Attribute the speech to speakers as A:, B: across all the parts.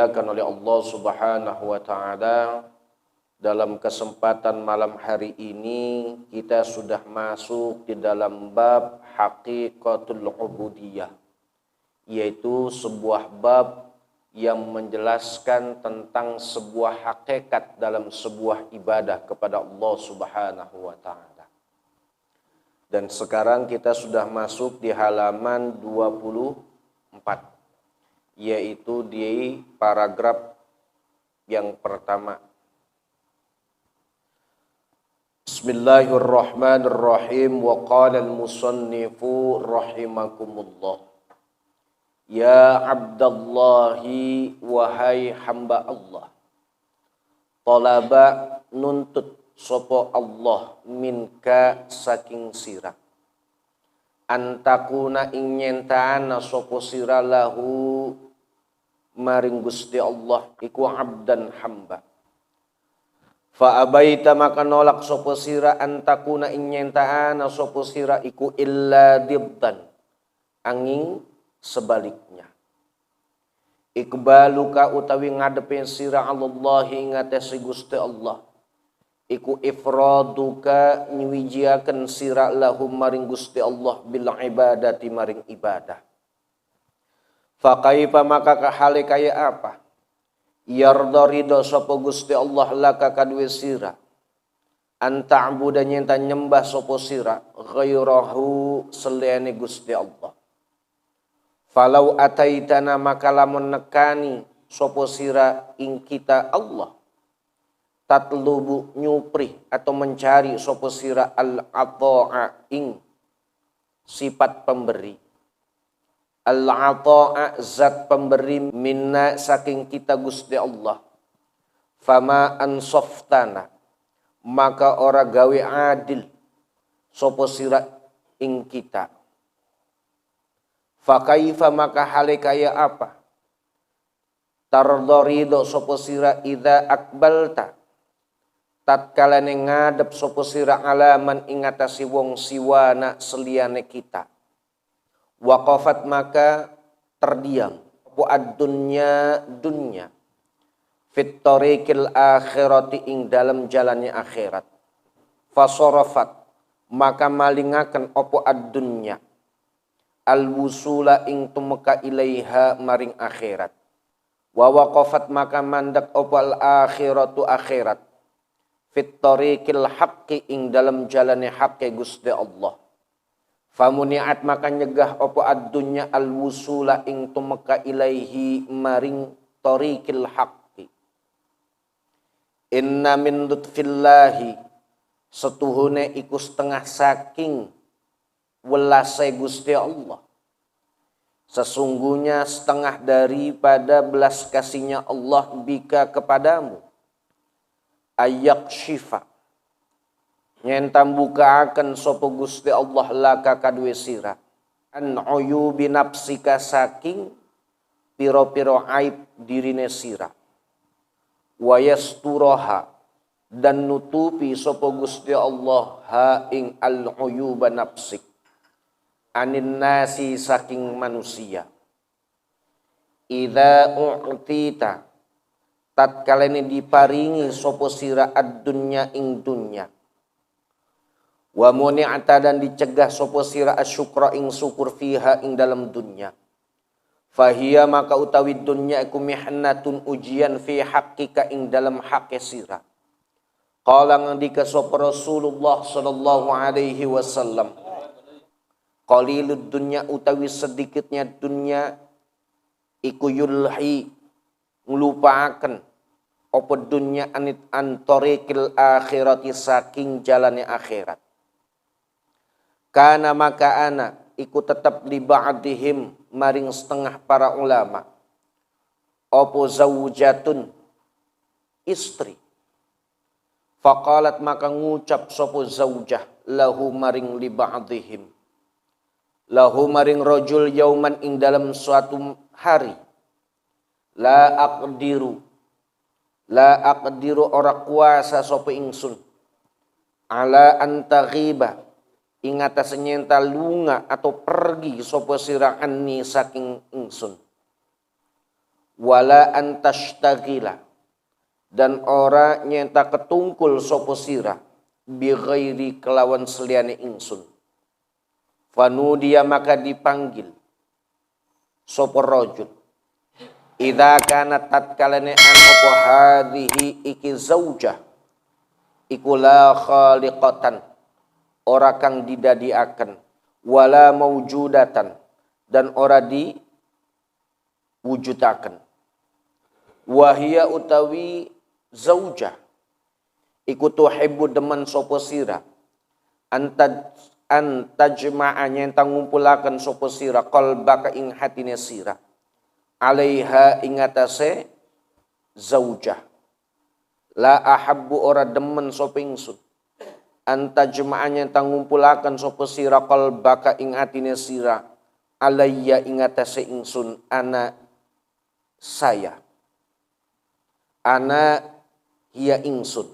A: dimuliakan oleh Allah Subhanahu wa taala, dalam kesempatan malam hari ini kita sudah masuk di dalam bab haqiqatul ubudiyah, yaitu sebuah bab yang menjelaskan tentang sebuah hakikat dalam sebuah ibadah kepada Allah Subhanahu wa taala. Dan sekarang kita sudah masuk di halaman 24, yaitu di paragraf yang pertama. Bismillahirrahmanirrahim. Wa qala al-musannifu rahimakumullah. Ya abdallahi, wahai hamba Allah. Talaba nuntut sopo Allah minka saking sira. Antakuna ing nyentana sopo sira lahu maring Gusti Allah iku abdan hamba. Fa abaita maka nolak sopo sira antakuna ing nyentana sopo sira iku illa dibdan angin sebaliknya. Iqbaluka utawi ngadepin sira Allahi ngatesi Gusti Allah iku ifraduka nyuwijiaken sira lahum maring Gusti Allah bil ibadati maring ibadah. Fa kaifa maka kahale kaya apa yarda ridho sapa Gusti Allah laka kadue sira anta'budu nyenta nyembah sapa sira ghairahu seliyane Gusti Allah. Falau ataitana maka lamun nekani sapa sira ing kita Allah tatlubu nyupri atau mencari sapa sira al-ata'a ing sifat pemberi, al-ata'a zat pemberi minna saking kita Gusti Allah. Fama ansoftana maka ora gawe adil sapa sira ing kita. Fakaifa maka hale kaya apa tardorido sapa sira idza akbalta tatkala ngadep sapa sira alaman ing atase wong siwana seliyane kita. Waqafat maka terdiam apa ad-dunya dunya fit tariqil akhirati ing dalam jalannya akhirat. Fasorofat maka malingaken apa ad-dunya al-wusula ing tumeka ilaiha maring akhirat. Wa waqafat maka mandek apa al-akhiratu akhirat fit tariqil haqqi ing dalam jalane haqqi Gusti Allah. Famuniat maka nyegah apa ad-dunya al-wusula ing tumeka ilaihi maring tariqil haqqi. Inna min lutfillahi setuhune iku setengah saking welase Gusti Allah. Sesungguhnya setengah daripada belas kasihnya Allah bika kepadamu. Ayak syifa nyentam buka akan sopo Gusti Allah laka kadwe sira an uyubi nafsika saking piro-piro aib dirine sira wa yasturoha dan nutupi sopo Gusti Allah ha ing al uyuba nafsik anin nasi saking manusia. Idza u'tita tatkala ini diparingi sopo sira ad-dunya ing dunya. Wa muni'ata dan dicegah sopo sira asyukra ing syukur fiha ing dalam dunya. Fahia maka utawi dunya iku mihnatun ujian fi haqqika ing dalam haqqi sira. Qala ngandika sapa Rasulullah sallallahu alaihi wasallam. Qalilud dunya utawi sedikitnya dunya iku yulhi nglupaaken apa dunya anit antorikil akhirati saking jalane akhirat. Kana maka ana iku tetap li ba'dihim maring setengah para ulama apa zaujatun istri. Faqalat maka ngucap sapa zaujah lahu maring li ba'dihim lahu maring rajul yauman ing dalam suatu hari la aqdiru ora kuasa sapa ingsun ala antaghiba ing atas nyenta lunga atau pergi sapa sira anni saking ingsun wala antashtaghila dan ora nyenta ketungkul sapa sira bi ghairi kelawan seliyane ingsun. Fanudiya maka dipanggil sapa rajul idza kana tatkalane an apa hadhihi iki zaujah iku la khaliqatan ora kang didadiaken wala maujudatan dan ora diwujudaken. Wahia utawi zaujah iku tuhibbu demen sapa sira antajma'a nyentang ngumpulaken sapa sira qalbaka ing hatine sira alaiha ing atase zaujah. La ahabbu ora demen sapa ingsun antajma'a nyentang ngumpulaken sapa sira qalbaka ing atine sira alayya ing atase ingsun ana saya ana hiya ingsun.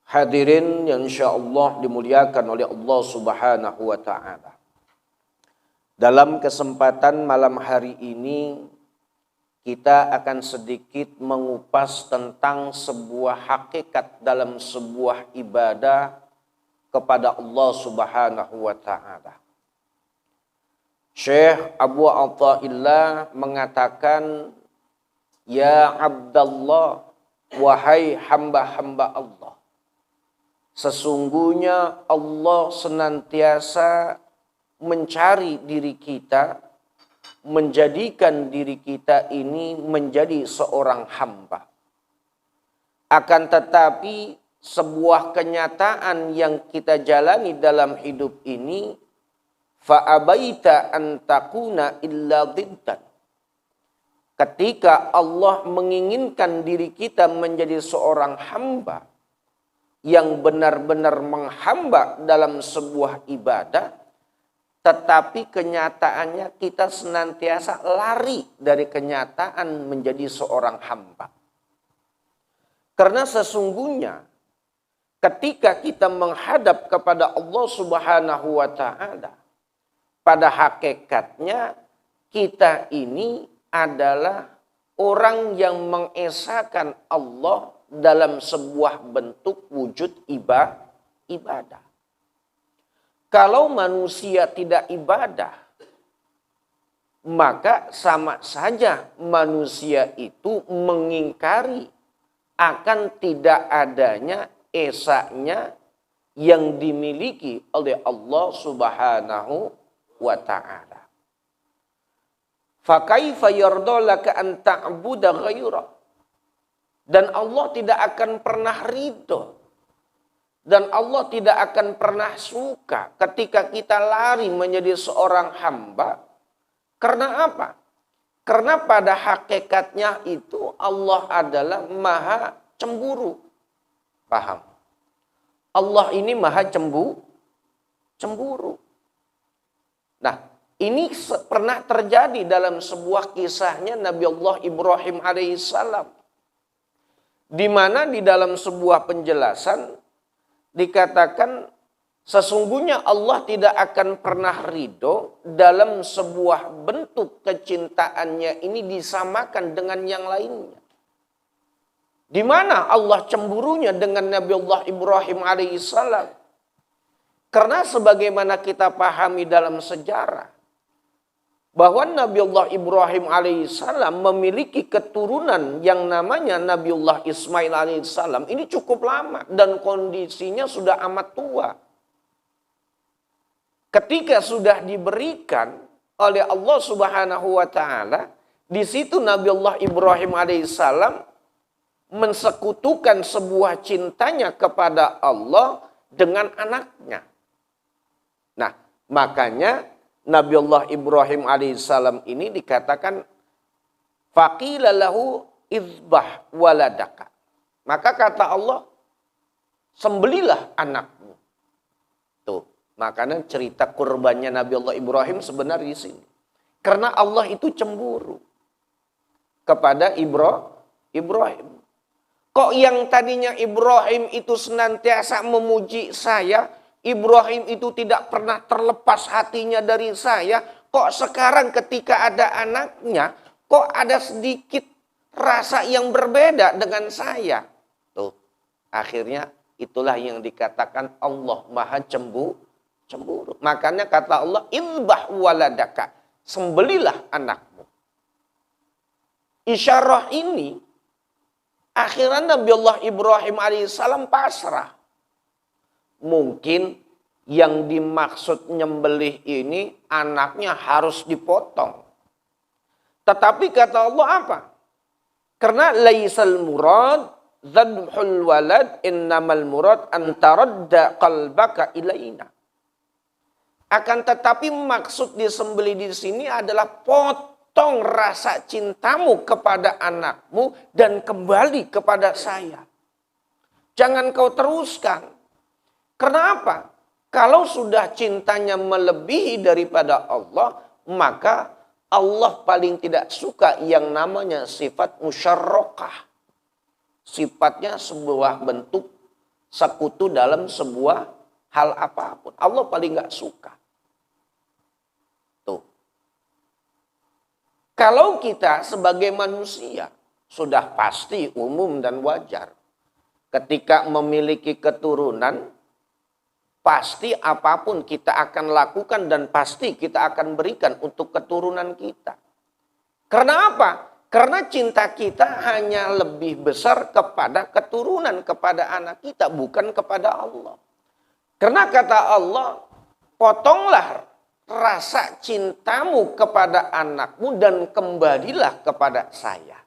A: Hadirin yang insyaallah dimuliakan oleh Allah Subhanahu wa taala. Dalam kesempatan malam hari ini kita akan sedikit mengupas tentang sebuah hakikat dalam sebuah ibadah kepada Allah Subhanahu wa taala. Syekh Abu Athaillah mengatakan, ya Abdallah, wahai hamba-hamba Allah, sesungguhnya Allah senantiasa mencari diri kita, menjadikan diri kita ini menjadi seorang hamba. Akan tetapi sebuah kenyataan yang kita jalani dalam hidup ini, fa'abaita an takuna illa diddan. Ketika Allah menginginkan diri kita menjadi seorang hamba yang benar-benar menghamba dalam sebuah ibadah, tetapi kenyataannya kita senantiasa lari dari kenyataan menjadi seorang hamba. Karena sesungguhnya ketika kita menghadap kepada Allah Subhanahu wa taala, pada hakikatnya kita ini adalah orang yang mengesahkan Allah dalam sebuah bentuk wujud ibadah. Kalau manusia tidak ibadah, maka sama saja manusia itu mengingkari akan tidak adanya esanya yang dimiliki oleh Allah Subhanahu wa ta'ala. Fakaifa yardalaka an ta'budu ghaira. Dan Allah tidak akan pernah ridho. Dan Allah tidak akan pernah suka ketika kita lari menjadi seorang hamba. Karena apa? Karena pada hakikatnya itu Allah adalah maha cemburu. Paham? Allah ini maha cemburu. Nah, ini pernah terjadi dalam sebuah kisahnya Nabi Allah Ibrahim alaihissalam. Di mana di dalam sebuah penjelasan dikatakan sesungguhnya Allah tidak akan pernah ridho dalam sebuah bentuk kecintaannya ini disamakan dengan yang lainnya. Di mana Allah cemburunya dengan Nabi Allah Ibrahim alaihissalam? Karena sebagaimana kita pahami dalam sejarah, bahwa Nabi Allah Ibrahim alaihissalam memiliki keturunan yang namanya Nabi Allah Ismail alaihissalam. Ini cukup lama dan kondisinya sudah amat tua. Ketika sudah diberikan oleh Allah Subhanahu wa taala, di situ Nabi Allah Ibrahim alaihissalam mensekutukan sebuah cintanya kepada Allah dengan anaknya. Nah, makanya Nabi Allah Ibrahim alaihissalam ini dikatakan faqila lahu izbah waladaka. Maka kata Allah, sembelilah anakmu. Tuh, makanya cerita kurbannya Nabi Allah Ibrahim sebenarnya di sini. Karena Allah itu cemburu kepada Ibrahim. Kok yang tadinya Ibrahim itu senantiasa memuji saya, Ibrahim itu tidak pernah terlepas hatinya dari saya. Kok sekarang ketika ada anaknya, kok ada sedikit rasa yang berbeda dengan saya. Tuh, akhirnya itulah yang dikatakan Allah Maha cemburu. Makanya kata Allah, "Ilbah waladaka." Sembelilah anakmu. Isyarah ini akhirnya Nabi Allah Ibrahim alaihissalam pasrah. Mungkin yang dimaksud nyembelih ini anaknya harus dipotong. Tetapi kata Allah apa? Karena laisal murad dzabhul walad, innamal murad an taradda qalbaka ilaina. Akan tetapi maksud disembelih di sini adalah potong rasa cintamu kepada anakmu dan kembali kepada saya. Jangan kau teruskan. Kenapa? Kalau sudah cintanya melebihi daripada Allah, maka Allah paling tidak suka yang namanya sifat musyarrakah. Sifatnya sebuah bentuk sekutu dalam sebuah hal apapun. Allah paling nggak suka. Tuh. Kalau kita sebagai manusia sudah pasti umum dan wajar. Ketika memiliki keturunan, pasti apapun kita akan lakukan dan pasti kita akan berikan untuk keturunan kita. Karena apa? Karena cinta kita hanya lebih besar kepada keturunan, kepada anak kita, bukan kepada Allah. Karena kata Allah, potonglah rasa cintamu kepada anakmu dan kembalilah kepada saya.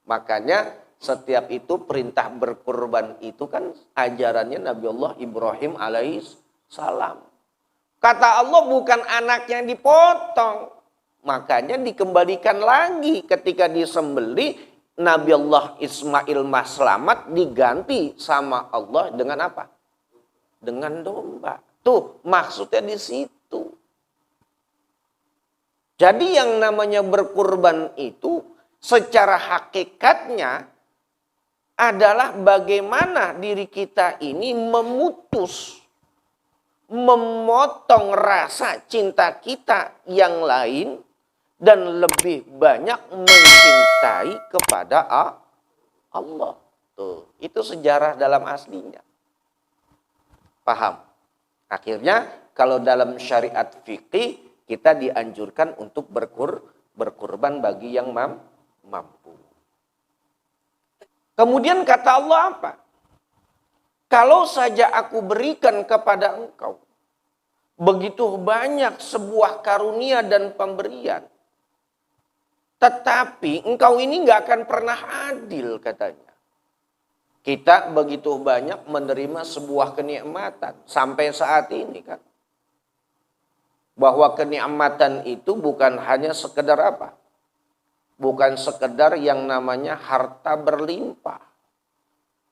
A: Makanya setiap itu perintah berkurban itu kan ajarannya Nabi Allah Ibrahim alaihissalam. Kata Allah bukan anak yang dipotong. Makanya dikembalikan lagi ketika disembelih Nabi Allah Ismail Maslamat diganti sama Allah dengan apa? Dengan domba. Tuh maksudnya di situ. Jadi yang namanya berkurban itu secara hakikatnya adalah bagaimana diri kita ini memutus, memotong rasa cinta kita yang lain dan lebih banyak mencintai kepada Allah. Tuh, itu sejarah dalam aslinya. Paham? Akhirnya kalau dalam syariat fikih kita dianjurkan untuk berkurban bagi yang mampu. Kemudian kata Allah apa? Kalau saja aku berikan kepada engkau begitu banyak sebuah karunia dan pemberian, tetapi engkau ini nggak akan pernah adil katanya. Kita begitu banyak menerima sebuah kenikmatan sampai saat ini kan. Bahwa kenikmatan itu bukan hanya sekedar apa? Bukan sekedar yang namanya harta berlimpah.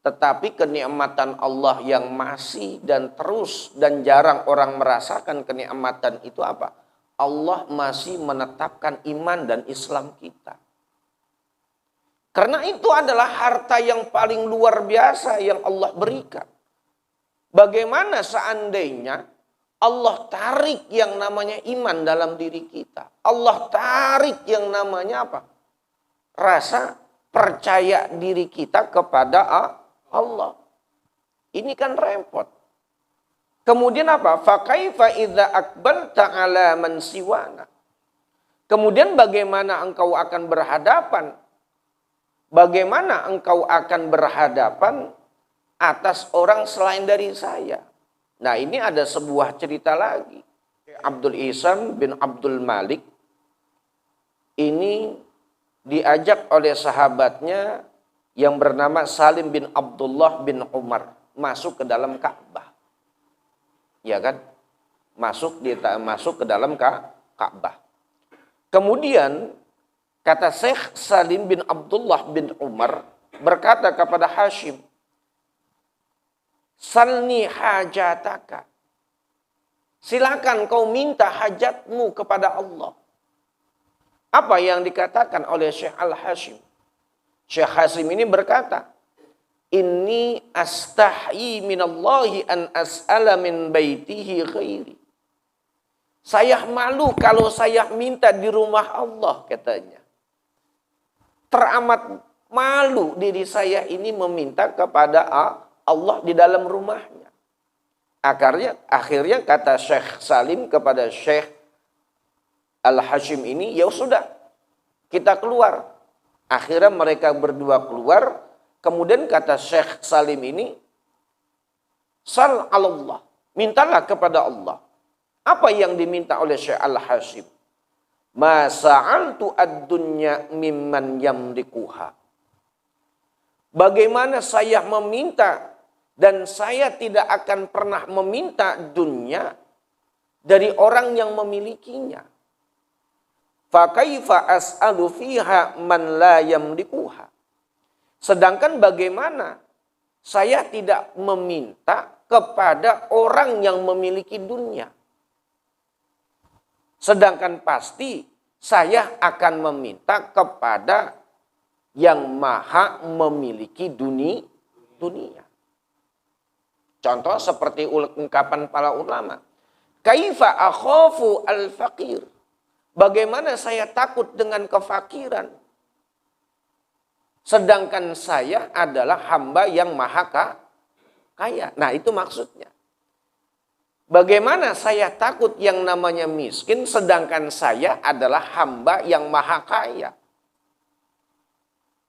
A: Tetapi kenikmatan Allah yang masih dan terus dan jarang orang merasakan kenikmatan itu apa? Allah masih menetapkan iman dan Islam kita. Karena itu adalah harta yang paling luar biasa yang Allah berikan. Bagaimana seandainya Allah tarik yang namanya iman dalam diri kita. Allah tarik yang namanya apa? Rasa percaya diri kita kepada Allah. Ini kan repot. Kemudian apa? Fakaifa idza aqbalta ala man siwana. Kemudian bagaimana engkau akan berhadapan? Bagaimana engkau akan berhadapan atas orang selain dari saya? Nah, ini ada sebuah cerita lagi. Abdul Isam bin Abdul Malik ini diajak oleh sahabatnya yang bernama Salim bin Abdullah bin Umar masuk ke dalam Ka'bah. Ya kan? Masuk ke dalam Ka'bah. Kemudian kata Syekh Salim bin Abdullah bin Umar berkata kepada Hashim, "Salni hajataka." Silakan kau minta hajatmu kepada Allah. Apa yang dikatakan oleh Syekh Al-Hashim? Syekh Hashim ini berkata, "Inni astahyi minallahi an as'ala min baitihi ghairi." Saya malu kalau saya minta di rumah Allah katanya. teramat malu diri saya ini meminta kepada Allah di dalam rumahnya. Akhirnya kata Syekh Salim kepada Syekh Al-Hashim ini, ya sudah, kita keluar. Akhirnya mereka berdua keluar. Kemudian kata Syekh Salim ini, sal Allah, mintalah kepada Allah. Apa yang diminta oleh Syekh Al-Hashim? Ma sa'altu ad-dunya mimman yamlikuha. Bagaimana saya meminta dan saya tidak akan pernah meminta dunia dari orang yang memilikinya. Fa kaifa as'alu fiha man la yamlikuha. Sedangkan bagaimana saya tidak meminta kepada orang yang memiliki dunia. Sedangkan pasti saya akan meminta kepada yang maha memiliki dunia. Contoh seperti ungkapan para ulama. Kaifa akhafu al-faqir. Bagaimana saya takut dengan kefakiran. Sedangkan saya adalah hamba yang maha kaya. Nah itu maksudnya. Bagaimana saya takut yang namanya miskin, sedangkan saya adalah hamba yang maha kaya.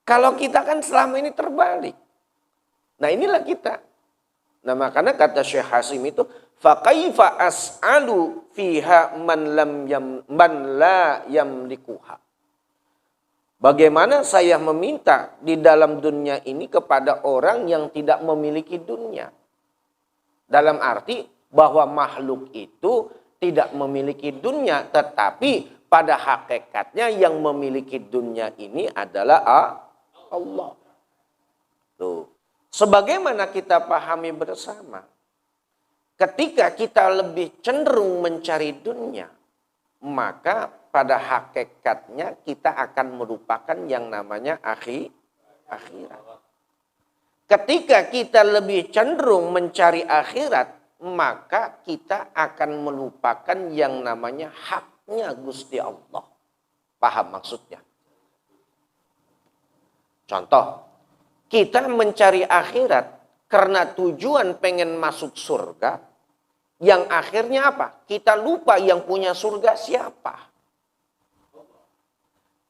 A: Kalau kita kan selama ini terbalik. Nah inilah kita. Nah makanya kata Syekh Hasim itu, فَقَيْفَ أَسْأَلُ فِيهَا مَنْ لَا يَمْلِكُهَا. Bagaimana saya meminta di dalam dunia ini kepada orang yang tidak memiliki dunia. Dalam arti bahwa makhluk itu tidak memiliki dunia, tetapi pada hakikatnya yang memiliki dunia ini adalah Allah. Tuh. Sebagaimana kita pahami bersama, ketika kita lebih cenderung mencari dunia, maka pada hakikatnya kita akan melupakan yang namanya akhirat. Ketika kita lebih cenderung mencari akhirat, maka kita akan melupakan yang namanya haknya Gusti Allah. Paham maksudnya? Contoh, kita mencari akhirat karena tujuan pengen masuk surga, yang akhirnya apa? Kita lupa yang punya surga siapa.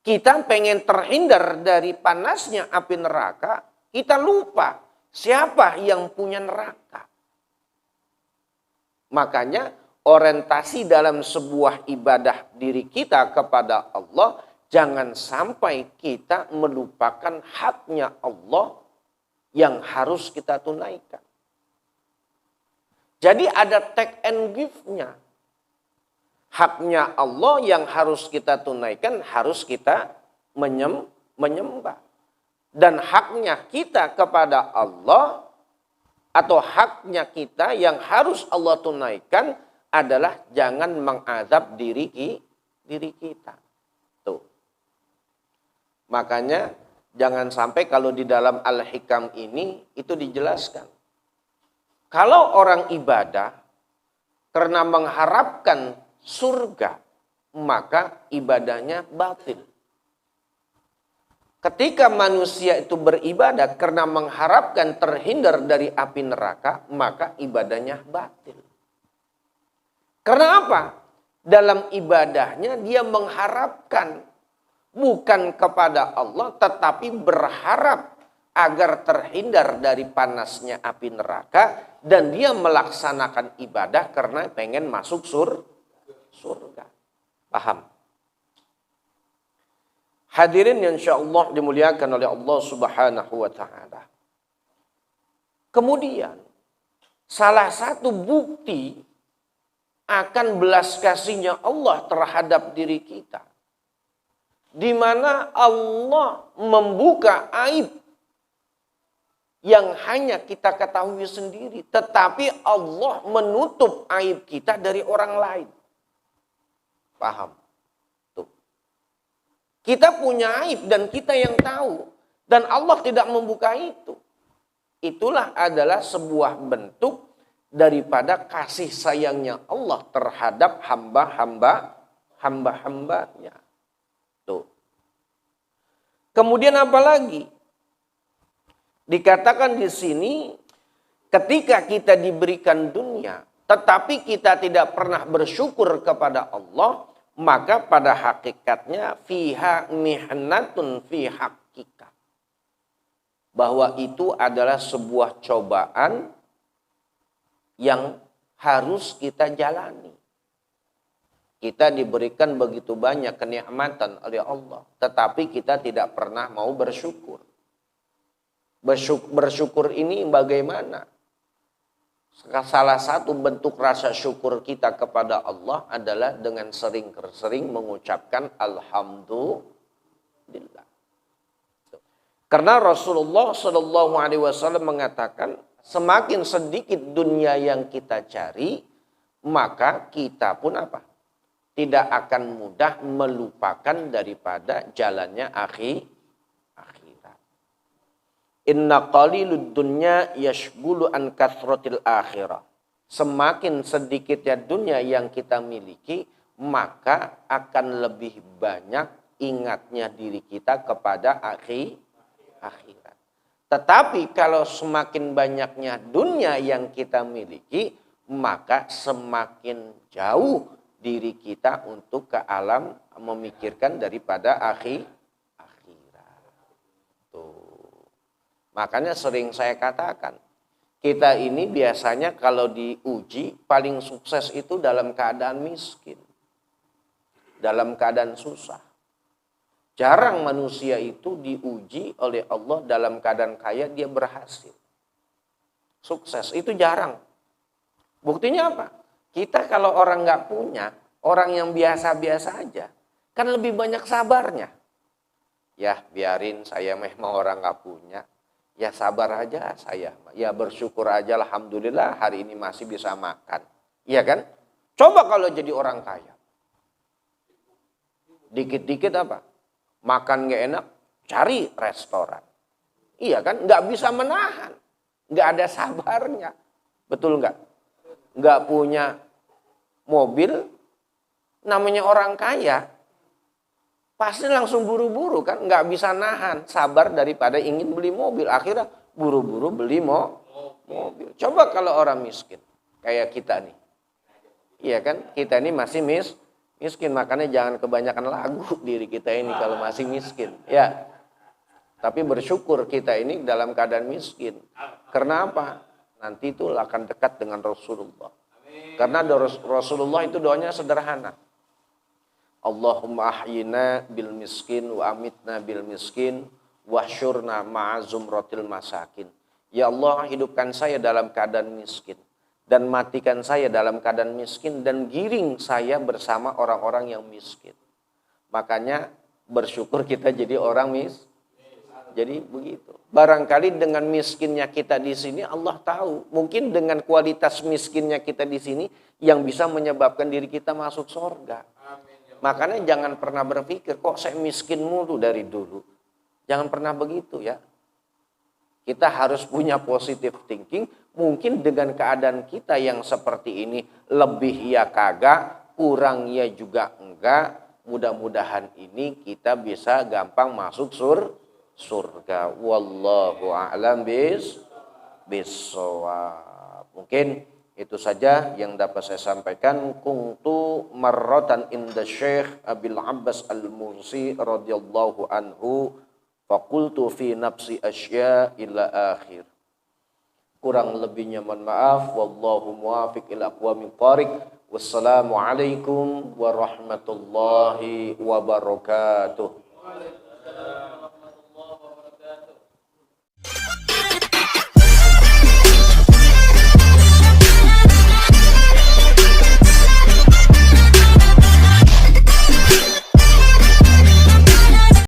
A: Kita pengen terhindar dari panasnya api neraka, kita lupa siapa yang punya neraka. Makanya orientasi dalam sebuah ibadah diri kita kepada Allah, jangan sampai kita melupakan haknya Allah yang harus kita tunaikan. Jadi ada take and give-nya. Haknya Allah yang harus kita tunaikan, harus kita menyembah. Dan haknya kita kepada Allah, atau haknya kita yang harus Allah tunaikan adalah jangan mengazab diri kita. Tuh. Makanya jangan sampai kalau di dalam Al-Hikam ini itu dijelaskan. Kalau orang ibadah karena mengharapkan surga, maka ibadahnya batil. Ketika manusia itu beribadah karena mengharapkan terhindar dari api neraka, maka ibadahnya batil. Karena apa? Dalam ibadahnya dia mengharapkan bukan kepada Allah, tetapi berharap agar terhindar dari panasnya api neraka, dan dia melaksanakan ibadah karena pengen masuk surga. Paham? Hadirin yang insyaallah dimuliakan oleh Allah Subhanahu wa taala. Kemudian salah satu bukti akan belas kasihnya Allah terhadap diri kita, di mana Allah membuka aib yang hanya kita ketahui sendiri, tetapi Allah menutup aib kita dari orang lain. Paham? Kita punya aib dan kita yang tahu. Dan Allah tidak membuka itu. Itulah adalah sebuah bentuk daripada kasih sayangnya Allah terhadap hamba-hambanya. Tuh. Kemudian apa lagi? Dikatakan di sini, ketika kita diberikan dunia, tetapi kita tidak pernah bersyukur kepada Allah, maka pada hakikatnya fiha mihnatun fi haqqika. Bahwa itu adalah sebuah cobaan yang harus kita jalani. Kita diberikan begitu banyak kenikmatan oleh Allah, tetapi kita tidak pernah mau bersyukur. Bersyukur ini bagaimana? Salah satu bentuk rasa syukur kita kepada Allah adalah dengan sering-sering mengucapkan alhamdulillah. Karena Rasulullah SAW mengatakan, semakin sedikit dunia yang kita cari, maka kita pun apa? Tidak akan mudah melupakan daripada jalannya akhirat. Inna qalilud dunya yashgulu an kathratil akhirah. Semakin sedikitnya dunia yang kita miliki, maka akan lebih banyak ingatnya diri kita kepada akhirat. Tetapi kalau semakin banyaknya dunia yang kita miliki, maka semakin jauh diri kita untuk ke alam memikirkan daripada akhirat. Tuh. Makanya sering saya katakan, kita ini biasanya kalau diuji paling sukses itu dalam keadaan miskin. Dalam keadaan susah. Jarang manusia itu diuji oleh Allah dalam keadaan kaya dia berhasil. Sukses itu jarang. Buktinya apa? Kita kalau orang nggak punya, orang yang biasa-biasa aja, kan lebih banyak sabarnya. Ya biarin saya memang orang nggak punya, ya sabar aja saya. Ya bersyukur aja alhamdulillah hari ini masih bisa makan. Iya kan? Coba kalau jadi orang kaya. Dikit-dikit apa? Makan nggak enak, cari restoran. Iya kan? Nggak bisa menahan. Nggak ada sabarnya. Betul nggak? Nggak punya mobil, namanya orang kaya, pasti langsung buru-buru kan, nggak bisa nahan, sabar daripada ingin beli mobil, akhirnya buru-buru beli mobil. Coba kalau orang miskin, kayak kita nih, iya kan, kita ini masih miskin, makanya jangan kebanyakan lagu diri kita ini kalau masih miskin, ya. Tapi bersyukur kita ini dalam keadaan miskin. Karena apa? Nanti itu akan dekat dengan Rasulullah. Karena Rasulullah itu doanya sederhana. Allahumma ahyina bil miskin wa amitna bil miskin wahsyurna ma'azumratil masakin. Ya Allah, hidupkan saya dalam keadaan miskin dan matikan saya dalam keadaan miskin dan giring saya bersama orang-orang yang miskin. Makanya bersyukur kita jadi orang miskin. Jadi begitu. Barangkali dengan miskinnya kita di sini Allah tahu. Mungkin dengan kualitas miskinnya kita di sini yang bisa menyebabkan diri kita masuk surga. Makanya jangan pernah berpikir kok saya miskin mulu dari dulu. Jangan pernah begitu ya. Kita harus punya positive thinking. Mungkin dengan keadaan kita yang seperti ini lebih ya kagak, kurang ya juga enggak. Mudah-mudahan ini kita bisa gampang masuk surga. Wallahu a'lam bissawab. Mungkin itu saja yang dapat saya sampaikan. Kuntu marratan inda Syekh Abil Abbas Al-Mursi radhiyallahu anhu faqultu fi nafsi asya ila akhir. Kurang lebihnya mohon maaf. Wallahu muwafiq ila aqwamit thariq. Wassalamualaikum warahmatullahi wabarakatuh.